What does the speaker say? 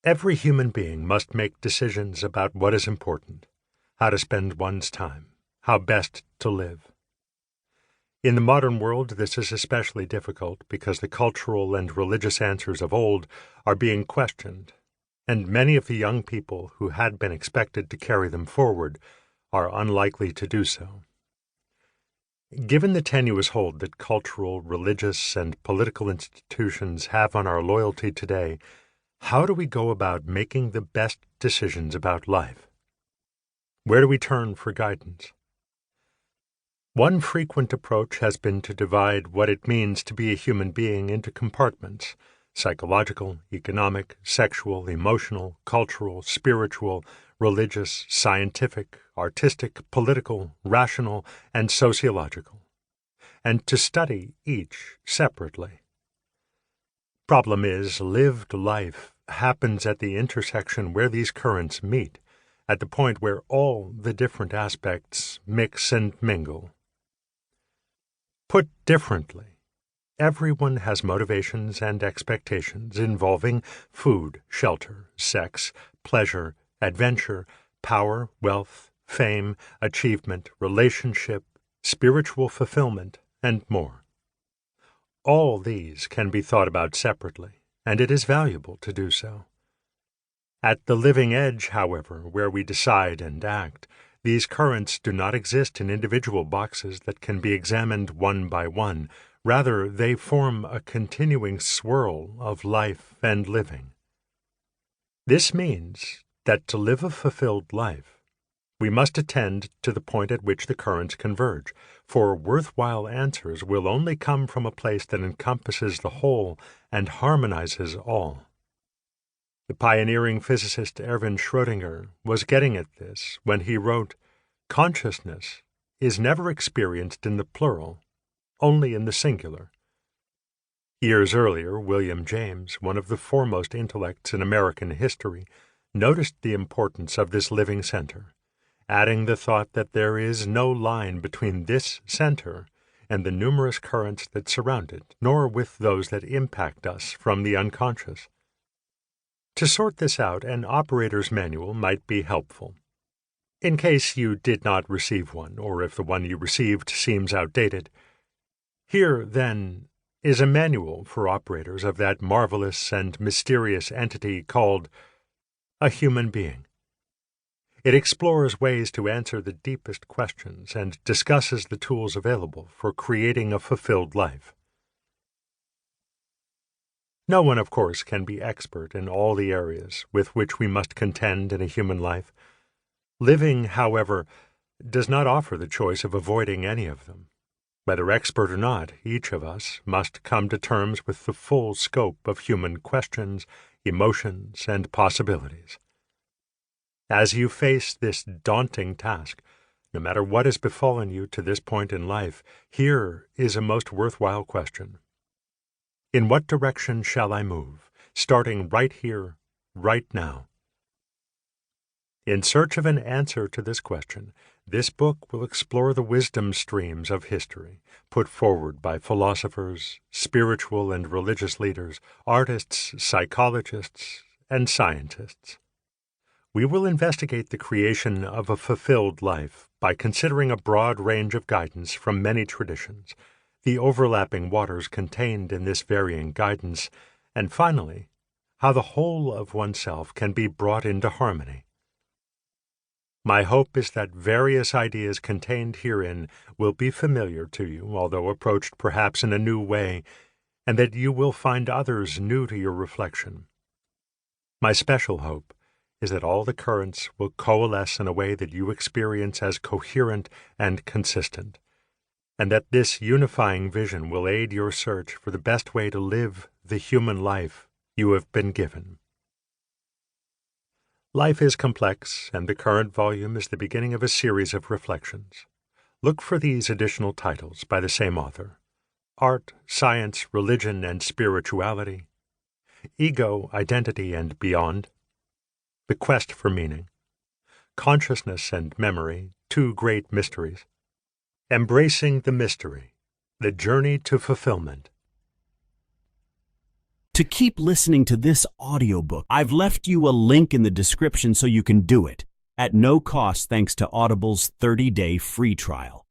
Every human being must make decisions about what is important, how to spend one's time, how best to live. In the modern world, this is especially difficult because the cultural and religious answers of old are being questioned, and many of the young people who had been expected to carry them forward are unlikely to do so. Given the tenuous hold that cultural, religious, and political institutions have on our loyalty today, how do we go about making the best decisions about life? Where do we turn for guidance? One frequent approach has been to divide what it means to be a human being into compartments: psychological, economic, sexual, emotional, cultural, spiritual, religious, scientific, artistic, political, rational, and sociological, and to study each separately. Problem is, lived life happens at the intersection where these currents meet, at the point where all the different aspects mix and mingle. Put differently, everyone has motivations and expectations involving food, shelter, sex, pleasure, adventure, power, wealth, fame, achievement, relationship, spiritual fulfillment, and more. All these can be thought about separately, and it is valuable to do so. At the living edge, however, where we decide and act, these currents do not exist in individual boxes that can be examined one by one. Rather, they form a continuing swirl of life and living. This means that to live a fulfilled life, we must attend to the point at which the currents converge, for worthwhile answers will only come from a place that encompasses the whole and harmonizes all. The pioneering physicist Erwin Schrödinger was getting at this when he wrote, "Consciousness is never experienced in the plural, only in the singular." Years earlier, William James, one of the foremost intellects in American history, noticed the importance of this living center, adding the thought that there is no line between this center and the numerous currents that surround it, nor with those that impact us from the unconscious. To sort this out, an operator's manual might be helpful. In case you did not receive one, or if the one you received seems outdated, here, then, is a manual for operators of that marvelous and mysterious entity called a human being. It explores ways to answer the deepest questions and discusses the tools available for creating a fulfilled life. No one, of course, can be expert in all the areas with which we must contend in a human life. Living, however, does not offer the choice of avoiding any of them. Whether expert or not, each of us must come to terms with the full scope of human questions, emotions, and possibilities. As you face this daunting task, no matter what has befallen you to this point in life, here is a most worthwhile question. In what direction shall I move, starting right here, right now? In search of an answer to this question, this book will explore the wisdom streams of history, put forward by philosophers, spiritual and religious leaders, artists, psychologists, and scientists. We will investigate the creation of a fulfilled life by considering a broad range of guidance from many traditions, the overlapping waters contained in this varying guidance, and finally, how the whole of oneself can be brought into harmony. My hope is that various ideas contained herein will be familiar to you, although approached perhaps in a new way, and that you will find others new to your reflection. My special hope is that all the currents will coalesce in a way that you experience as coherent and consistent, and that this unifying vision will aid your search for the best way to live the human life you have been given. Life is complex, and the current volume is the beginning of a series of reflections. Look for these additional titles by the same author: Art, Science, Religion, and Spirituality, Ego, Identity, and Beyond, The Quest for Meaning, Consciousness and Memory, Two Great Mysteries, Embracing the Mystery, The Journey to Fulfillment. To keep listening to this audiobook, I've left you a link in the description so you can do it, at no cost thanks to Audible's 30-day free trial.